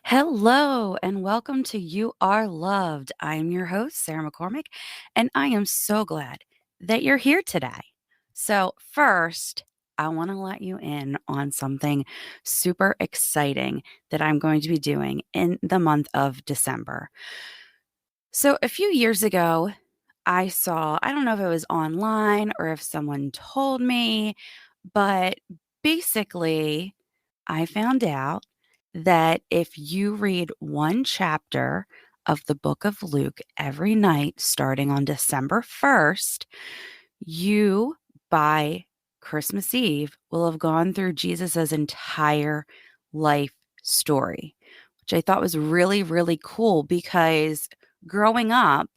Hello and welcome to You Are Loved. I'm your host, Sarah McCormick, and I am so glad that you're here today. So, first, I want to let you in on something super exciting that I'm going to be doing in the month of December. So, a few years ago, I don't know if it was online or if someone told me, but basically, I found out that if you read one chapter of the book of Luke every night starting on December 1st, you by Christmas Eve will have gone through Jesus's entire life story, which I thought was really, really cool because growing up,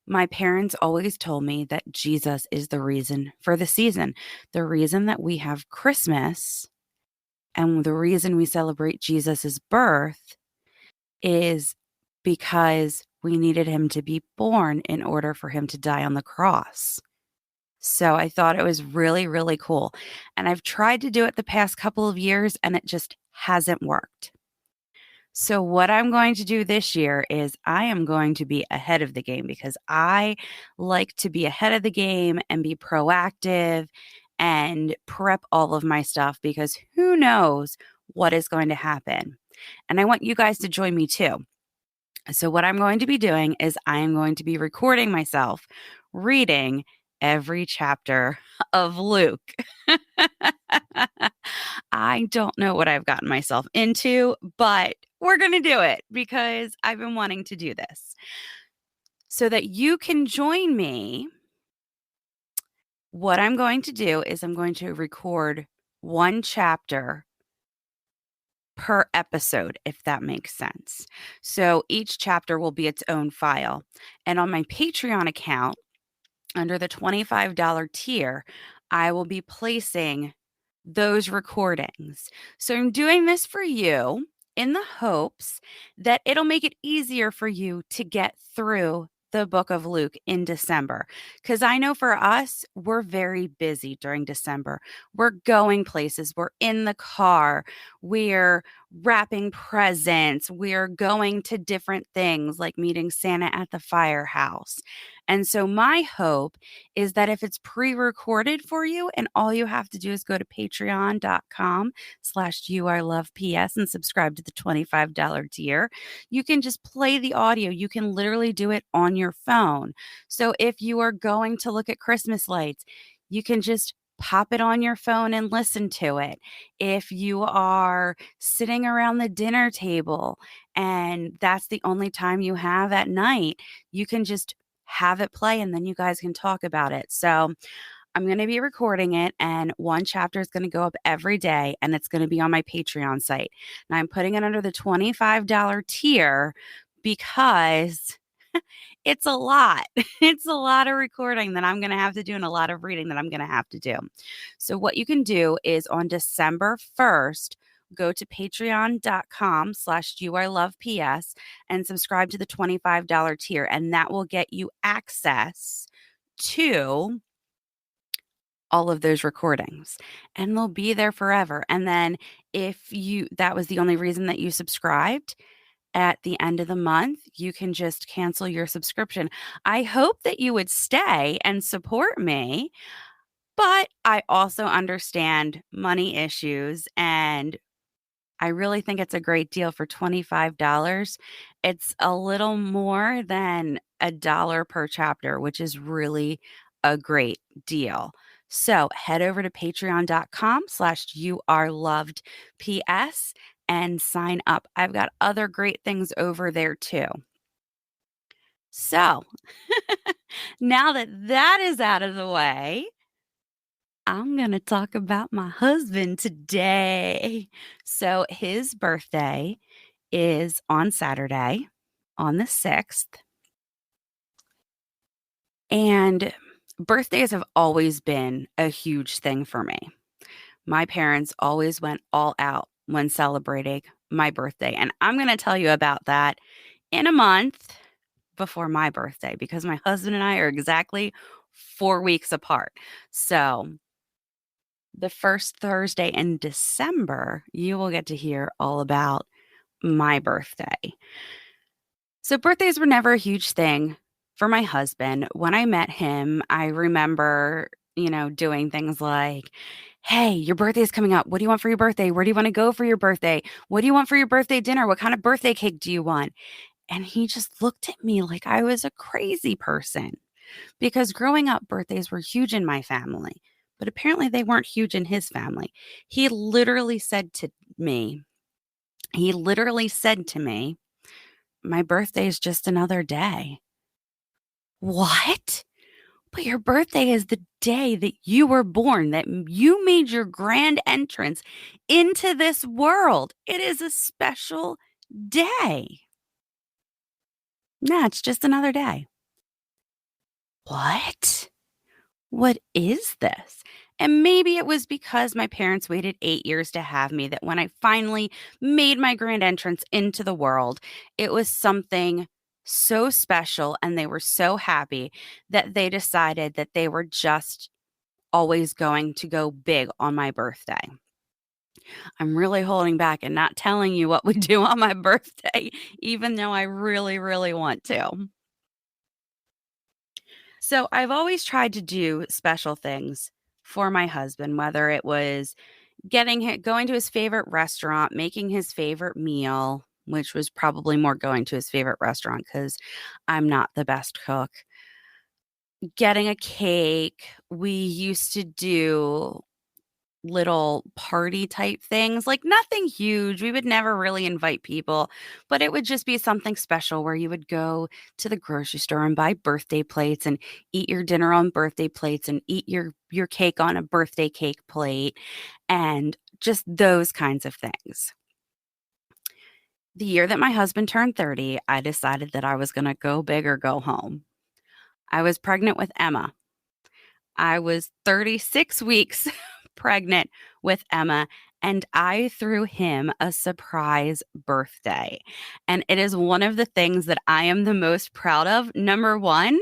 my parents always told me that Jesus is the reason for the season. The reason that we have Christmas and the reason we celebrate Jesus' birth is because we needed him to be born in order for him to die on the cross. So I thought it was really, really cool. And I've tried to do it the past couple of years and it just hasn't worked. So, what I'm going to do this year is I am going to be ahead of the game because I like to be ahead of the game and be proactive and prep all of my stuff because who knows what is going to happen. And I want you guys to join me too. So, what I'm going to be doing is I am going to be recording myself reading every chapter of Luke. I don't know what I've gotten myself into, but we're going to do it because I've been wanting to do this. So that you can join me, what I'm going to do is I'm going to record one chapter per episode, if that makes sense. So each chapter will be its own file. And on my Patreon account, under the $25 tier, I will be placing those recordings. So I'm doing this for you in the hopes that it'll make it easier for you to get through the book of Luke in December. Because I know for us, we're very busy during December. We're going places, we're in the car, we're wrapping presents, we're going to different things like meeting Santa at the firehouse. And so my hope is that if it's pre-recorded for you and all you have to do is go to patreon.com/youareloveps and subscribe to the $25 tier, you can just play the audio. You can literally do it on your phone. So if you are going to look at Christmas lights, you can just pop it on your phone and listen to it. If you are sitting around the dinner table and that's the only time you have at night, you can just have it play and then you guys can talk about it. So I'm going to be recording it and one chapter is going to go up every day and it's going to be on my Patreon site. Now I'm putting it under the $25 tier because it's a lot. It's a lot of recording that I'm going to have to do and a lot of reading that I'm going to have to do. So what you can do is on December 1st, go to patreon.com/youareloveps and subscribe to the $25 tier. And that will get you access to all of those recordings and they'll be there forever. And then if that was the only reason that you subscribed, at the end of the month, you can just cancel your subscription. I hope that you would stay and support me, but I also understand money issues and I really think it's a great deal for $25. It's a little more than $1 per chapter, which is really a great deal. So head over to patreon.com/youarelovedps and sign up. I've got other great things over there too. So now that that is out of the way, I'm going to talk about my husband today. So his birthday is on Saturday, on the 6th. And birthdays have always been a huge thing for me. My parents always went all out when celebrating my birthday. And I'm going to tell you about that in a month before my birthday because my husband and I are exactly 4 weeks apart. So the first Thursday in December, you will get to hear all about my birthday. So birthdays were never a huge thing for my husband. When I met him, I remember, doing things like, "Hey, your birthday is coming up. What do you want for your birthday? Where do you want to go for your birthday? What do you want for your birthday dinner? What kind of birthday cake do you want?" And he just looked at me like I was a crazy person because growing up, birthdays were huge in my family, but apparently they weren't huge in his family. He literally said to me, he literally said to me, "My birthday is just another day." What? But your birthday is the day that you were born, that you made your grand entrance into this world. It is a special day. Nah, it's just another day. What? What is this? And maybe it was because my parents waited 8 years to have me that when I finally made my grand entrance into the world, it was something so special and they were so happy that they decided that they were just always going to go big on my birthday. I'm really holding back and not telling you what we do on my birthday, even though I really, really want to. So I've always tried to do special things for my husband, whether it was going to his favorite restaurant, making his favorite meal, which was probably more going to his favorite restaurant because I'm not the best cook. Getting a cake. We used to do little party type things, like nothing huge. We would never really invite people, but it would just be something special where you would go to the grocery store and buy birthday plates and eat your dinner on birthday plates and eat your cake on a birthday cake plate and just those kinds of things. The year that my husband turned 30, I decided that I was going to go big or go home. I was pregnant with Emma. I was 36 weeks pregnant with Emma, and I threw him a surprise birthday. And it is one of the things that I am the most proud of. Number one,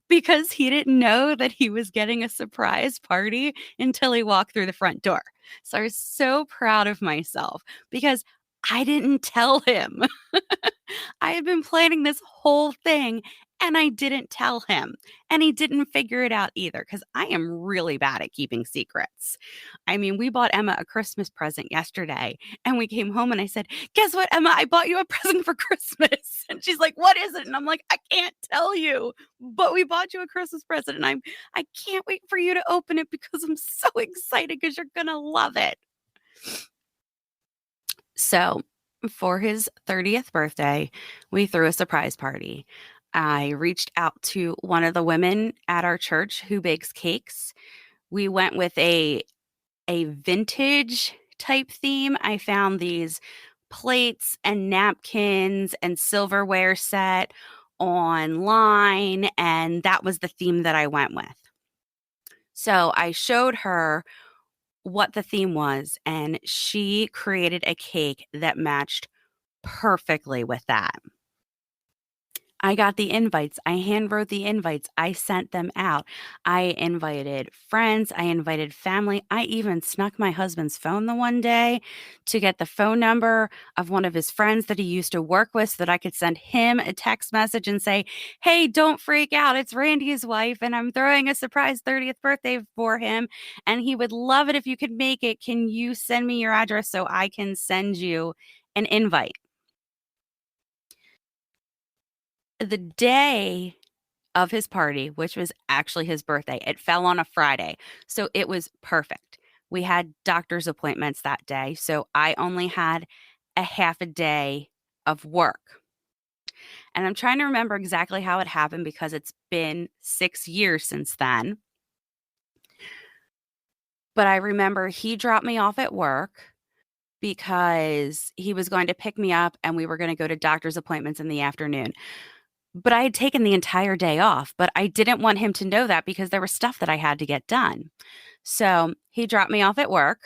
because he didn't know that he was getting a surprise party until he walked through the front door. So I was so proud of myself because I didn't tell him. I had been planning this whole thing and I didn't tell him. And he didn't figure it out either because I am really bad at keeping secrets. I mean, we bought Emma a Christmas present yesterday and we came home and I said, "Guess what, Emma? I bought you a present for Christmas." And she's like, "What is it?" And I'm like, "I can't tell you, but we bought you a Christmas present and I can't wait for you to open it because I'm so excited because you're going to love it." So, for his 30th birthday, we threw a surprise party. I reached out to one of the women at our church who bakes cakes. We went with a vintage type theme. I found these plates and napkins and silverware set online, and that was the theme that I went with. So I showed her what the theme was, and she created a cake that matched perfectly with that. I got the invites. I handwrote the invites. I sent them out. I invited friends. I invited family. I even snuck my husband's phone the one day to get the phone number of one of his friends that he used to work with so that I could send him a text message and say, "Hey, don't freak out. It's Randy's wife, and I'm throwing a surprise 30th birthday for him. And he would love it if you could make it. Can you send me your address so I can send you an invite?" The day of his party, which was actually his birthday, it fell on a Friday, so it was perfect. We had doctor's appointments that day, so I only had a half a day of work. And I'm trying to remember exactly how it happened because it's been 6 years since then. But I remember he dropped me off at work because he was going to pick me up and we were gonna go to doctor's appointments in the afternoon. But I had taken the entire day off, but I didn't want him to know that because there was stuff that I had to get done. So he dropped me off at work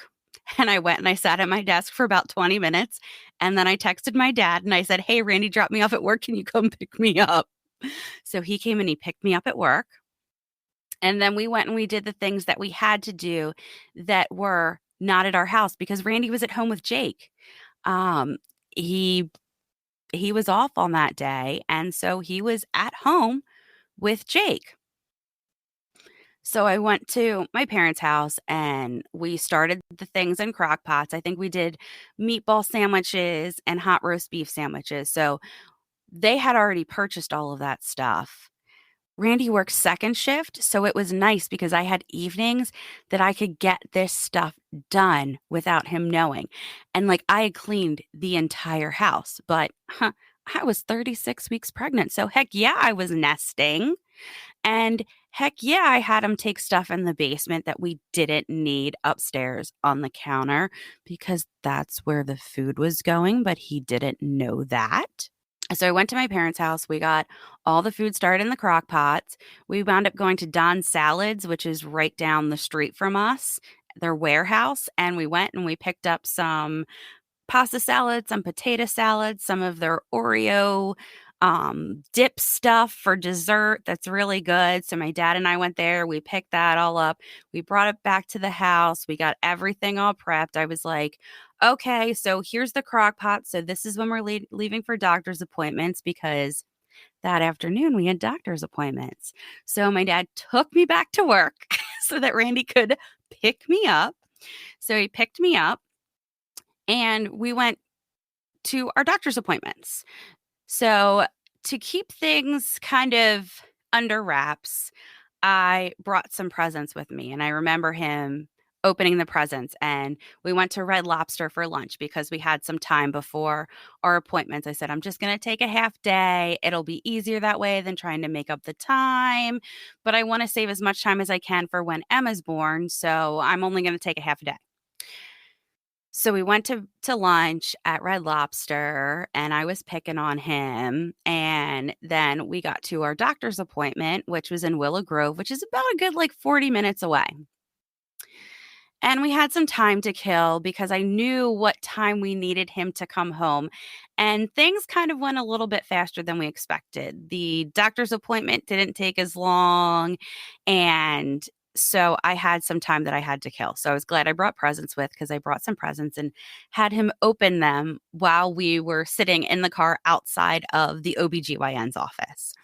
and I went and I sat at my desk for about 20 minutes. And then I texted my dad and I said, "Hey, Randy dropped me off at work. Can you come pick me up?" So he came and he picked me up at work. And then we went and we did the things that we had to do that were not at our house because Randy was at home with Jake. Um, he he was off on that day, and so he was at home with Jake. So I went to my parents' house and we started the things in crock pots. I think we did meatball sandwiches and hot roast beef sandwiches. So they had already purchased all of that stuff. Randy works second shift, so it was nice because I had evenings that I could get this stuff done without him knowing. And like I had cleaned the entire house, but I was 36 weeks pregnant. So heck yeah, I was nesting. And heck yeah, I had him take stuff in the basement that we didn't need upstairs on the counter because that's where the food was going, but he didn't know that. So I went to my parents' house. We got all the food started in the crock pots. We wound up going to Don's Salads, which is right down the street from us, their warehouse. And we went and we picked up some pasta salad, some potato salad, some of their Oreo dip stuff for dessert that's really good. So my dad and I went there. We picked that all up. We brought it back to the house. We got everything all prepped. I was like, okay, so here's the crock pot. So this is when we're leaving for doctor's appointments because that afternoon we had doctor's appointments. So my dad took me back to work so that Randy could pick me up. So he picked me up and we went to our doctor's appointments. So, to keep things kind of under wraps, I brought some presents with me, and I remember him opening the presents. And we went to Red Lobster for lunch because we had some time before our appointments. I said, I'm just going to take a half day. It'll be easier that way than trying to make up the time. But I want to save as much time as I can for when Emma's born. So, I'm only going to take a half a day. So we went to lunch at Red Lobster, and I was picking on him, and then we got to our doctor's appointment, which was in Willow Grove, which is about a good, like, 40 minutes away. And we had some time to kill because I knew what time we needed him to come home, and things kind of went a little bit faster than we expected. The doctor's appointment didn't take as long, and so I had some time that I had to kill. So I was glad I brought presents with because I brought some presents and had him open them while we were sitting in the car outside of the OBGYN's office.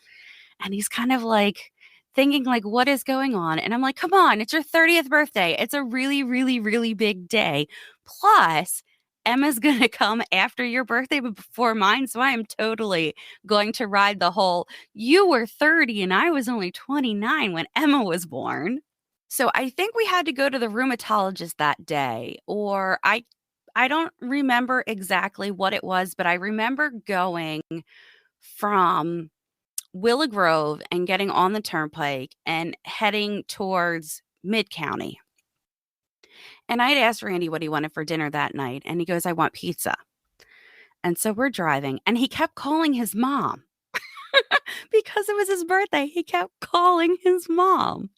And he's kind of like thinking like, "What is going on?" And I'm like, "Come on, it's your 30th birthday. It's a really, really, really big day. Plus, Emma's gonna come after your birthday, but before mine. So I am totally going to ride the whole, you were 30 and I was only 29 when Emma was born." So I think we had to go to the rheumatologist that day, or I don't remember exactly what it was, but I remember going from Willow Grove and getting on the turnpike and heading towards Mid County. And I had asked Randy what he wanted for dinner that night, and he goes, "I want pizza." And so we're driving, and he kept calling his mom because it was his birthday. He kept calling his mom.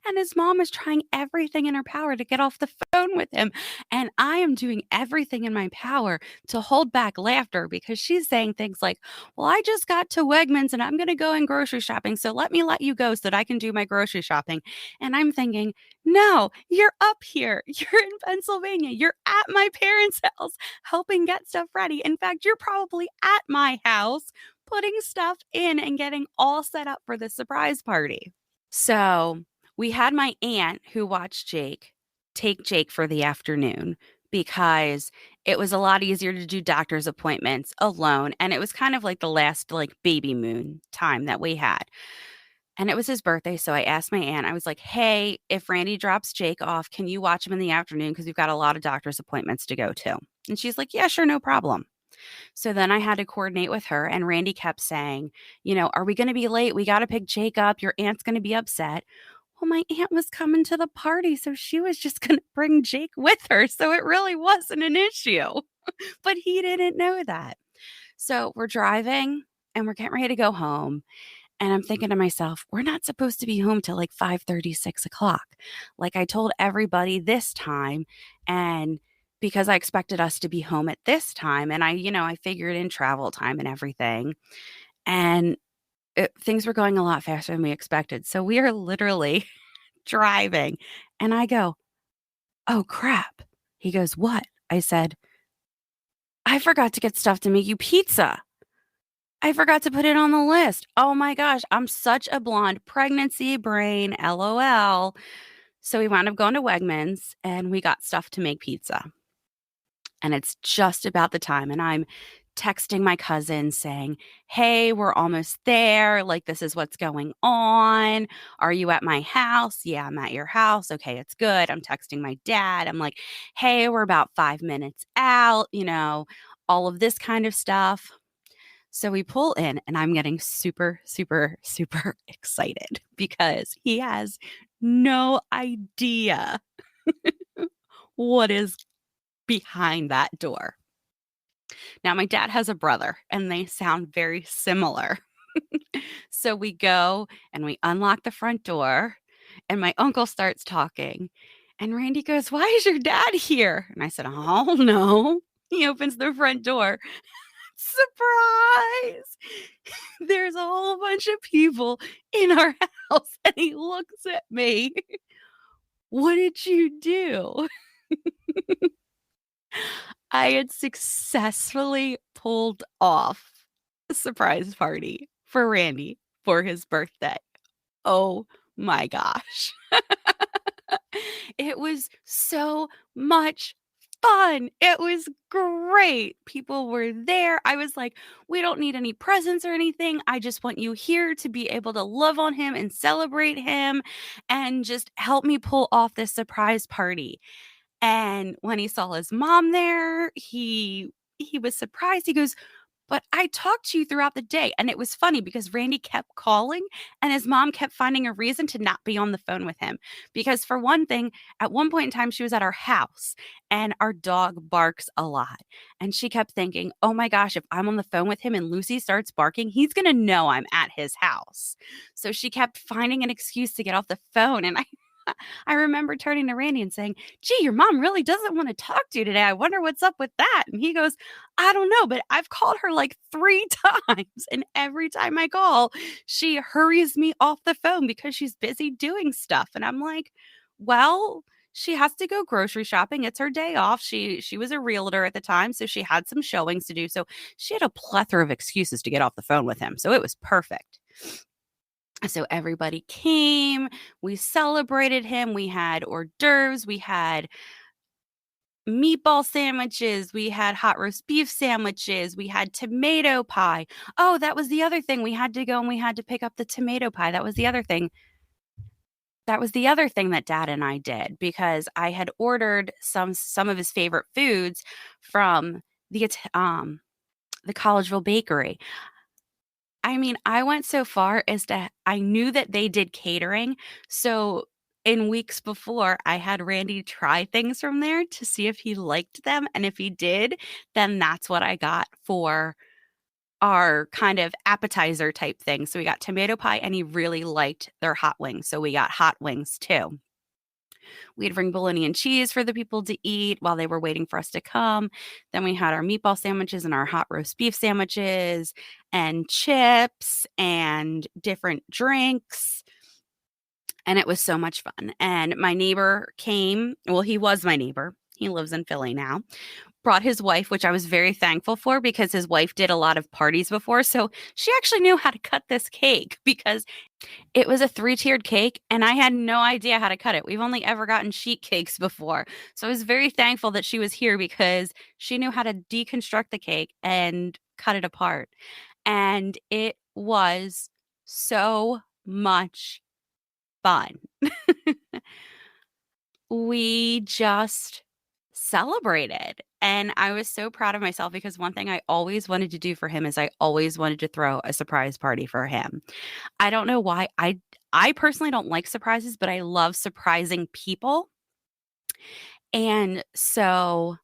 And his mom is trying everything in her power to get off the phone with him. And I am doing everything in my power to hold back laughter because she's saying things like, "Well, I just got to Wegmans and I'm going to go in grocery shopping. So let me let you go so that I can do my grocery shopping." And I'm thinking, no, you're up here. You're in Pennsylvania. You're at my parents' house helping get stuff ready. In fact, you're probably at my house putting stuff in and getting all set up for the surprise party. So we had my aunt who watched Jake take Jake for the afternoon because it was a lot easier to do doctor's appointments alone. And it was kind of like the last like baby moon time that we had. And it was his birthday. So I asked my aunt, I was like, "Hey, if Randy drops Jake off, can you watch him in the afternoon? Because we've got a lot of doctor's appointments to go to." And she's like, "Yeah, sure, no problem." So then I had to coordinate with her, and Randy kept saying, "Are we going to be late? We got to pick Jake up. Your aunt's going to be upset." Well, my aunt was coming to the party, so she was just going to bring Jake with her. So it really wasn't an issue, but he didn't know that. So we're driving and we're getting ready to go home. And I'm thinking to myself, we're not supposed to be home till like 5:30, 6 o'clock. Like I told everybody this time. And because I expected us to be home at this time, and I figured in travel time and everything. And things were going a lot faster than we expected. So we are literally driving. And I go, "Oh, crap." He goes, "What?" I said, I forgot to get stuff to make you pizza. I forgot to put it on the list. Oh my gosh, I'm such a blonde pregnancy brain, LOL. So we wound up going to Wegmans and we got stuff to make pizza. And it's just about the time. And I'm texting my cousin saying, "Hey, we're almost there. Like, this is what's going on. Are you at my house?" "Yeah, I'm at your house." "Okay, it's good." I'm texting my dad. I'm like, "Hey, we're about 5 minutes out," all of this kind of stuff. So we pull in, and I'm getting super, super, super excited because he has no idea what is behind that door. Now, my dad has a brother, and they sound very similar. So we go and we unlock the front door, and my uncle starts talking. And Randy goes, "Why is your dad here?" And I said, "Oh, no." He opens the front door. Surprise! There's a whole bunch of people in our house. And he looks at me. "What did you do?" I had successfully pulled off a surprise party for Randy for his birthday. Oh my gosh. It was so much fun. It was great. People were there. I was like, "We don't need any presents or anything. I just want you here to be able to love on him and celebrate him and just help me pull off this surprise party." And when he saw his mom there, he was surprised. He goes, "But I talked to you throughout the day." And it was funny because Randy kept calling and his mom kept finding a reason to not be on the phone with him. Because for one thing, at one point in time, she was at our house and our dog barks a lot. And she kept thinking, "Oh my gosh, if I'm on the phone with him and Lucy starts barking, he's going to know I'm at his house." So she kept finding an excuse to get off the phone. And I remember turning to Randy and saying, "Gee, your mom really doesn't want to talk to you today. I wonder what's up with that." And he goes, "I don't know, but I've called her like 3 times. And every time I call, she hurries me off the phone because she's busy doing stuff." And I'm like, "Well, she has to go grocery shopping. It's her day off. She was a realtor at the time, so she had some showings to do. So she had a plethora of excuses to get off the phone with him. So it was perfect." So everybody came, we celebrated him, we had hors d'oeuvres, we had meatball sandwiches, we had hot roast beef sandwiches, we had tomato pie. Oh, that was the other thing, we had to go and we had to pick up the tomato pie. That was the other thing. That was the other thing that dad and I did because I had ordered some of his favorite foods from the Collegeville Bakery. I mean, I went so far as to I knew that they did catering, so in weeks before, I had Randy try things from there to see if he liked them, and if he did, then that's what I got for our kind of appetizer type thing. So we got tomato pie, and he really liked their hot wings, so we got hot wings too. We'd bring bologna and cheese for the people to eat while they were waiting for us to come. Then we had our meatball sandwiches and our hot roast beef sandwiches and chips and different drinks. And it was so much fun. And my neighbor came. Well, he was my neighbor. He lives in Philly now. Brought his wife, which I was very thankful for because his wife did a lot of parties before. So she actually knew how to cut this cake because it was a three-tiered cake, and I had no idea how to cut it. We've only ever gotten sheet cakes before. So I was very thankful that she was here because she knew how to deconstruct the cake and cut it apart. And it was so much fun. We just celebrated, and I was so proud of myself because one thing I always wanted to do for him is I always wanted to throw a surprise party for him. I don't know why. I personally don't like surprises, but I love surprising people. And so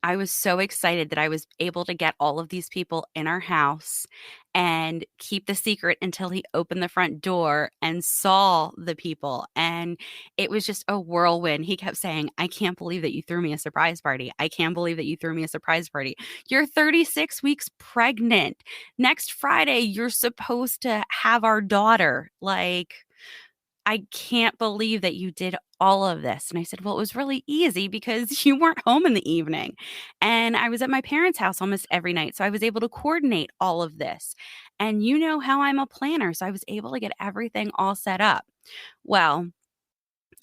I was so excited that I was able to get all of these people in our house and keep the secret until he opened the front door and saw the people. And it was just a whirlwind. He kept saying, "I can't believe that you threw me a surprise party. I can't believe that you threw me a surprise party. You're 36 weeks pregnant. Next Friday, you're supposed to have our daughter." Like, I can't believe that you did all of this. And I said, well, it was really easy because you weren't home in the evening. And I was at my parents' house almost every night. So I was able to coordinate all of this. And you know how I'm a planner. So I was able to get everything all set up. Well,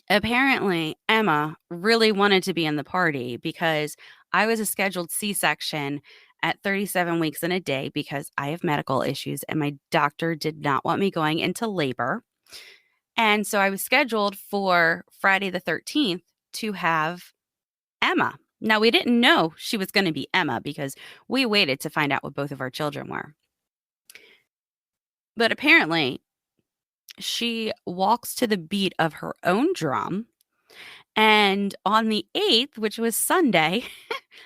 apparently, Emma really wanted to be in the party because I was a scheduled C section at 37 weeks and a day because I have medical issues and my doctor did not want me going into labor. And so I was scheduled for Friday the 13th to have Emma. Now, we didn't know she was going to be Emma because we waited to find out what both of our children were. But apparently, she walks to the beat of her own drum. And on the 8th, which was Sunday,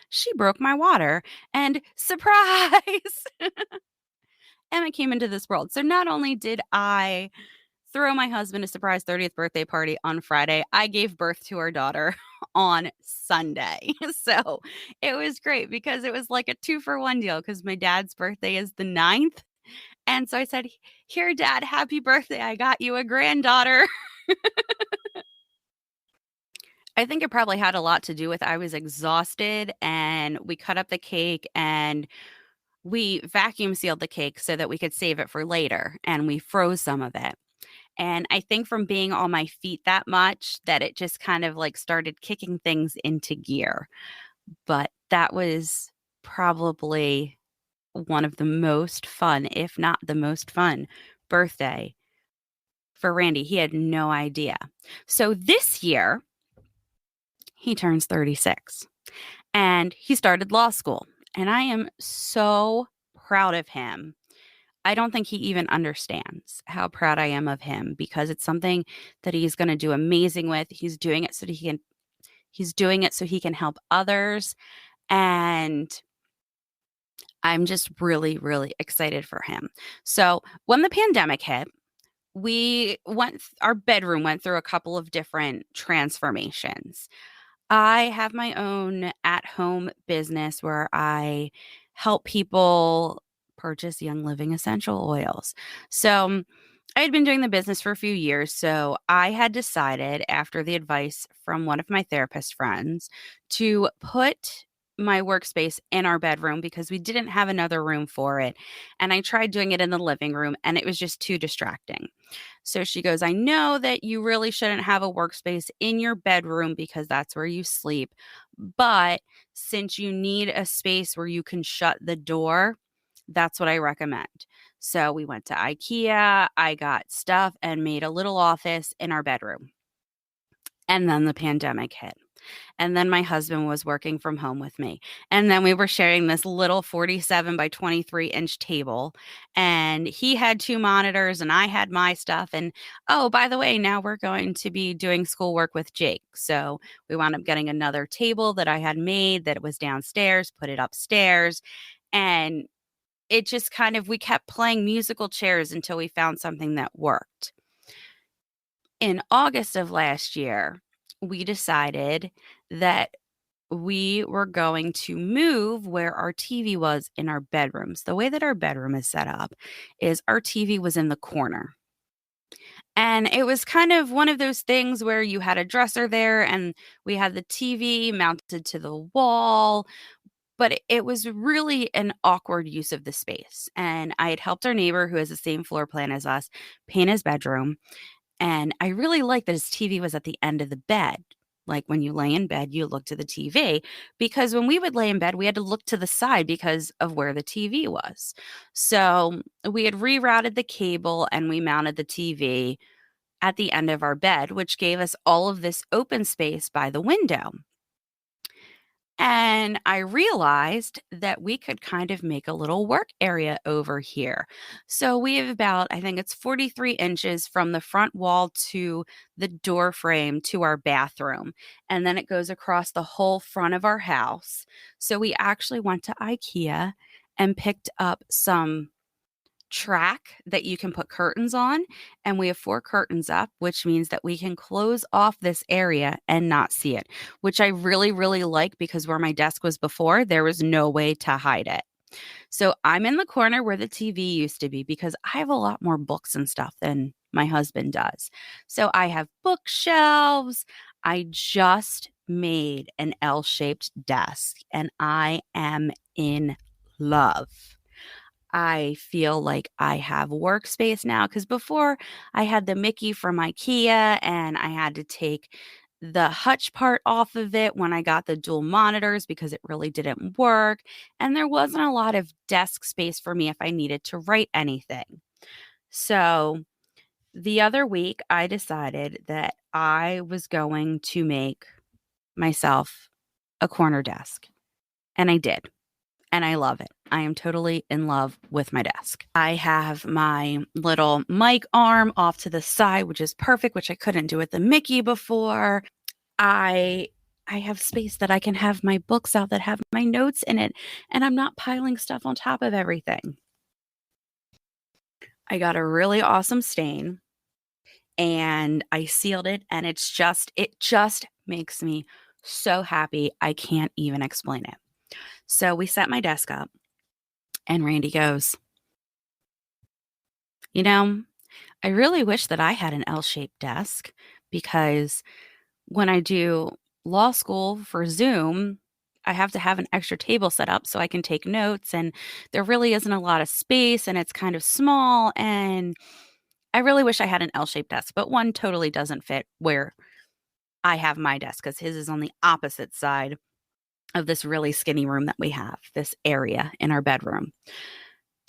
she broke my water. And surprise, Emma came into this world. So not only did I throw my husband a surprise 30th birthday party on Friday, I gave birth to our daughter on Sunday. So it was great because it was like a 2-for-1 deal because my dad's birthday is the 9th. And so I said, here, Dad, happy birthday. I got you a granddaughter. I think it probably had a lot to do with I was exhausted and we cut up the cake and we vacuum sealed the cake so that we could save it for later and we froze some of it. And I think from being on my feet that much that it just kind of like started kicking things into gear. But that was probably one of the most fun, if not the most fun, birthday for Randy. He had no idea. So this year, he turns 36 and he started law school. And I am so proud of him. I don't think he even understands how proud I am of him because it's something that he's going to do amazing with. He's doing it so he can help others. And I'm just really, really excited for him. So when the pandemic hit, our bedroom went through a couple of different transformations. I have my own at-home business where I help people purchase Young Living essential oils. So I had been doing the business for a few years. So I had decided, after the advice from one of my therapist friends, to put my workspace in our bedroom because we didn't have another room for it. And I tried doing it in the living room and it was just too distracting. So she goes, I know that you really shouldn't have a workspace in your bedroom because that's where you sleep. But since you need a space where you can shut the door, that's what I recommend. So we went to IKEA, I got stuff and made a little office in our bedroom. And then the pandemic hit. And then my husband was working from home with me. And then we were sharing this little 47 by 23-inch table. And he had 2 monitors and I had my stuff. And oh, by the way, now we're going to be doing schoolwork with Jake. So we wound up getting another table that I had made that was downstairs, put it upstairs. And it just kind of, we kept playing musical chairs until we found something that worked. In August of last year, we decided that we were going to move where our TV was in our bedrooms. The way that our bedroom is set up is our TV was in the corner. And it was kind of one of those things where you had a dresser there and we had the TV mounted to the wall, but it was really an awkward use of the space. And I had helped our neighbor who has the same floor plan as us paint his bedroom. And I really liked that his TV was at the end of the bed. Like when you lay in bed, you look to the TV because when we would lay in bed, we had to look to the side because of where the TV was. So we had rerouted the cable and we mounted the TV at the end of our bed, which gave us all of this open space by the window. And I realized that we could kind of make a little work area over here. So we have about, I think it's 43 inches from the front wall to the door frame to our bathroom. And then it goes across the whole front of our house. So we actually went to IKEA and picked up some track that you can put curtains on, and we have 4 curtains up, which means that we can close off this area and not see it, which I really, really like because where my desk was before, there was no way to hide it. So I'm in the corner where the TV used to be because I have a lot more books and stuff than my husband does. So I have bookshelves. I just made an L-shaped desk and I am in love. I feel like I have workspace now because before I had the Mickey from IKEA and I had to take the hutch part off of it when I got the dual monitors because it really didn't work. And there wasn't a lot of desk space for me if I needed to write anything. So the other week, I decided that I was going to make myself a corner desk. And I did. And I love it. I am totally in love with my desk. I have my little mic arm off to the side, which is perfect, which I couldn't do with the Mickey before. I I have space that I can have my books out that have my notes in it, and I'm not piling stuff on top of everything. I got a really awesome stain and I sealed it and it just makes me so happy. I can't even explain it. So we set my desk up and Randy goes, "You know, I really wish that I had an L-shaped desk because when I do law school for Zoom, I have to have an extra table set up so I can take notes and there really isn't a lot of space and it's kind of small and I really wish I had an L-shaped desk, but one totally doesn't fit where I have my desk because his is on the opposite side of this really skinny room that we have, this area in our bedroom.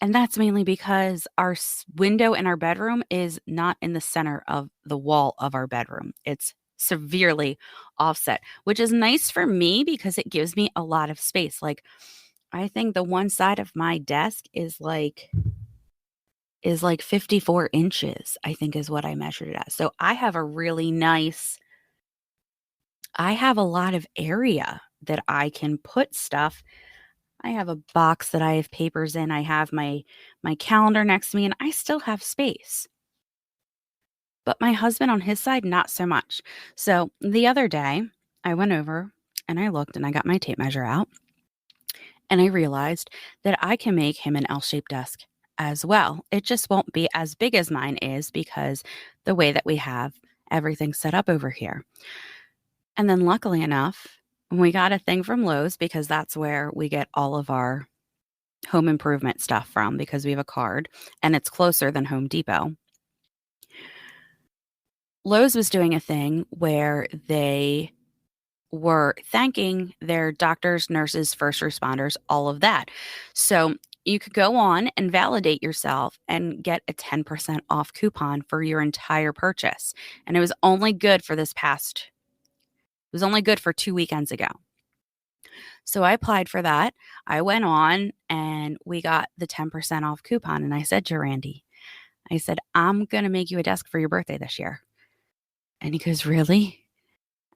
And that's mainly because our window in our bedroom is not in the center of the wall of our bedroom. It's severely offset, which is nice for me because it gives me a lot of space. Like I think the one side of my desk is like 54 inches, I think is what I measured it as. So I have a lot of area that I can put stuff. I have a box that I have papers in. I have my calendar next to me and I still have space. But my husband on his side, not so much. So the other day, I went over and I looked and I got my tape measure out and I realized that I can make him an L-shaped desk as well. It just won't be as big as mine is because the way that we have everything set up over here. And then luckily enough, we got a thing from Lowe's because that's where we get all of our home improvement stuff from because we have a card and it's closer than Home Depot. Lowe's was doing a thing where they were thanking their doctors, nurses, first responders, all of that. So you could go on and validate yourself and get a 10% off coupon for your entire purchase. And it was only good for it was only good for 2 weekends ago. So I applied for that. I went on and we got the 10% off coupon. And I said to Randy, I said, I'm going to make you a desk for your birthday this year. And he goes, really?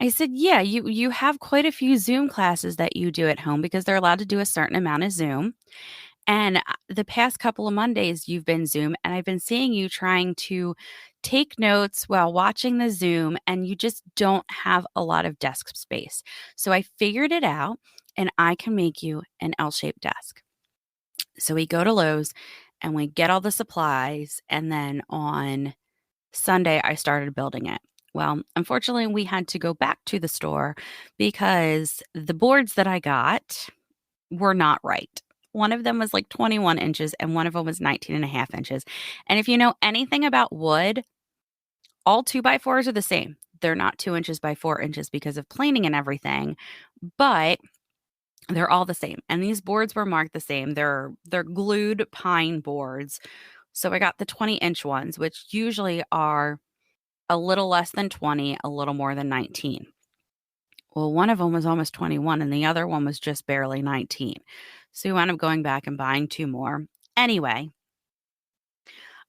I said, yeah, you have quite a few Zoom classes that you do at home because they're allowed to do a certain amount of Zoom. And the past couple of Mondays, you've been Zoom, and I've been seeing you trying to take notes while watching the Zoom, and you just don't have a lot of desk space. So I figured it out, and I can make you an L-shaped desk. So we go to Lowe's and we get all the supplies, and then on Sunday, I started building it. Well, unfortunately, we had to go back to the store because the boards that I got were not right. One of them was like 21 inches and one of them was 19 and a half inches. And if you know anything about wood, all 2x4s are the same. They're not 2 inches by 4 inches because of planing and everything, but they're all the same. And these boards were marked the same. They're glued pine boards. So I got the 20-inch ones, which usually are a little less than 20, a little more than 19. Well, one of them was almost 21 and the other one was just barely 19. So we wound up going back and buying two more. Anyway,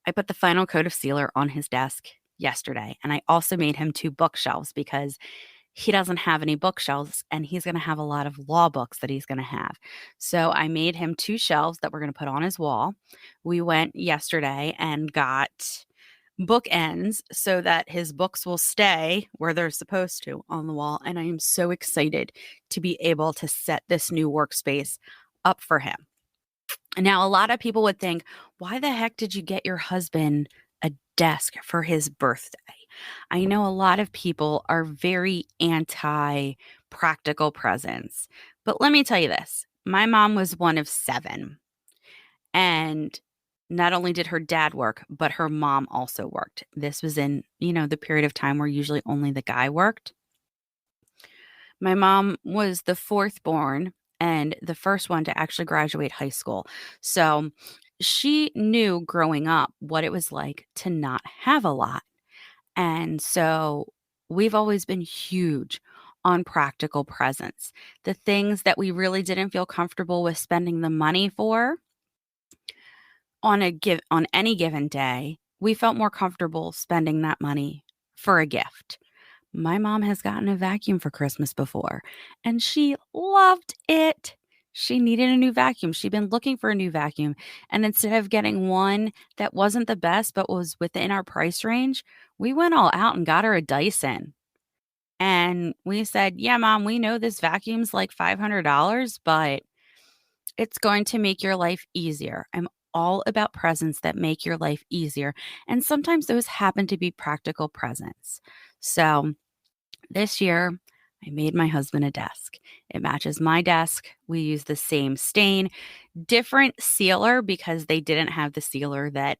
I put the final coat of sealer on his desk yesterday. And I also made him two bookshelves because he doesn't have any bookshelves and he's going to have a lot of law books that he's going to have. So I made him two shelves that we're going to put on his wall. We went yesterday and got bookends so that his books will stay where they're supposed to on the wall. And I am so excited to be able to set this new workspace up for him. Now, a lot of people would think, why the heck did you get your husband a desk for his birthday. I know a lot of people are very anti practical presents, but let me tell you this, my mom was one of 7. And not only did her dad work, but her mom also worked. This was in, the period of time where usually only the guy worked. My mom was the 4th born and the first one to actually graduate high school. So she knew growing up what it was like to not have a lot. And so we've always been huge on practical presents. The things that we really didn't feel comfortable with spending the money for on any given day, we felt more comfortable spending that money for a gift. My mom has gotten a vacuum for Christmas before, and she loved it. She needed a new vacuum. She'd been looking for a new vacuum, and instead of getting one that wasn't the best but was within our price range, we went all out and got her a Dyson. And we said, "Yeah, mom, we know this vacuum's like $500, but it's going to make your life easier." I'm all about presents that make your life easier. And sometimes those happen to be practical presents. So this year, I made my husband a desk. It matches my desk. We use the same stain, different sealer because they didn't have the sealer that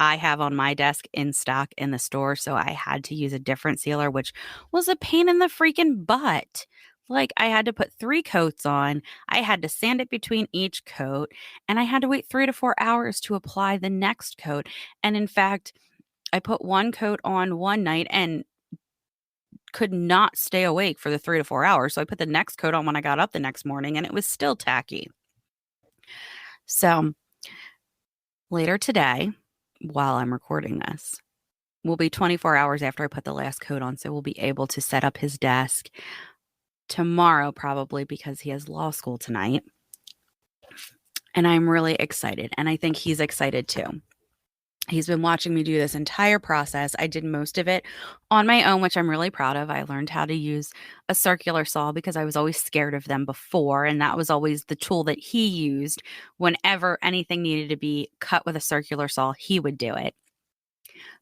I have on my desk in stock in the store. So I had to use a different sealer, which was a pain in the freaking butt. Like, I had to put 3 coats on. I had to sand it between each coat, and I had to wait 3 to 4 hours to apply the next coat. And in fact, I put one coat on one night and could not stay awake for the 3 to 4 hours. So I put the next coat on when I got up the next morning, and it was still tacky. So later today, while I'm recording this, will be 24 hours after I put the last coat on. So we'll be able to set up his desk tomorrow, probably because he has law school tonight. And I'm really excited. And I think he's excited too. He's been watching me do this entire process. I did most of it on my own, which I'm really proud of. I learned how to use a circular saw because I was always scared of them before. And that was always the tool that he used. Whenever anything needed to be cut with a circular saw, he would do it.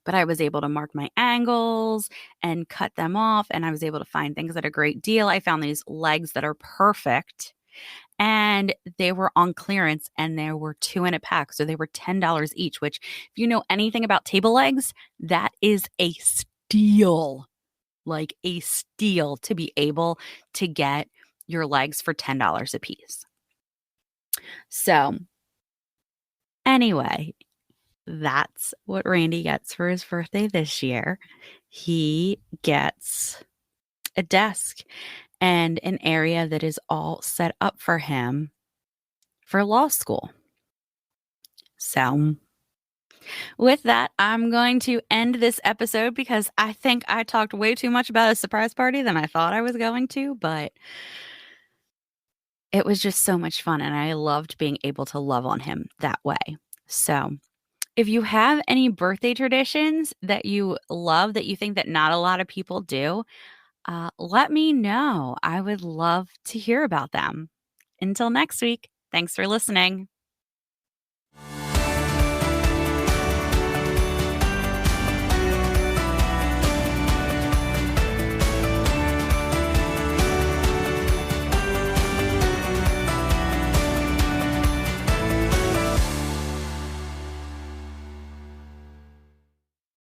But I was able to mark my angles and cut them off. And I was able to find things at a great deal. I found these legs that are perfect. And they were on clearance, and there were 2 in a pack. So they were $10 each, which, if you know anything about table legs, that is a steal. Like a steal to be able to get your legs for $10 a piece. So anyway, that's what Randy gets for his birthday this year. He gets a desk and an area that is all set up for him for law school. So, with that, I'm going to end this episode because I think I talked way too much about a surprise party than I thought I was going to, but it was just so much fun and I loved being able to love on him that way. So, if you have any birthday traditions that you love that you think that not a lot of people do, let me know. I would love to hear about them. Until next week, thanks for listening.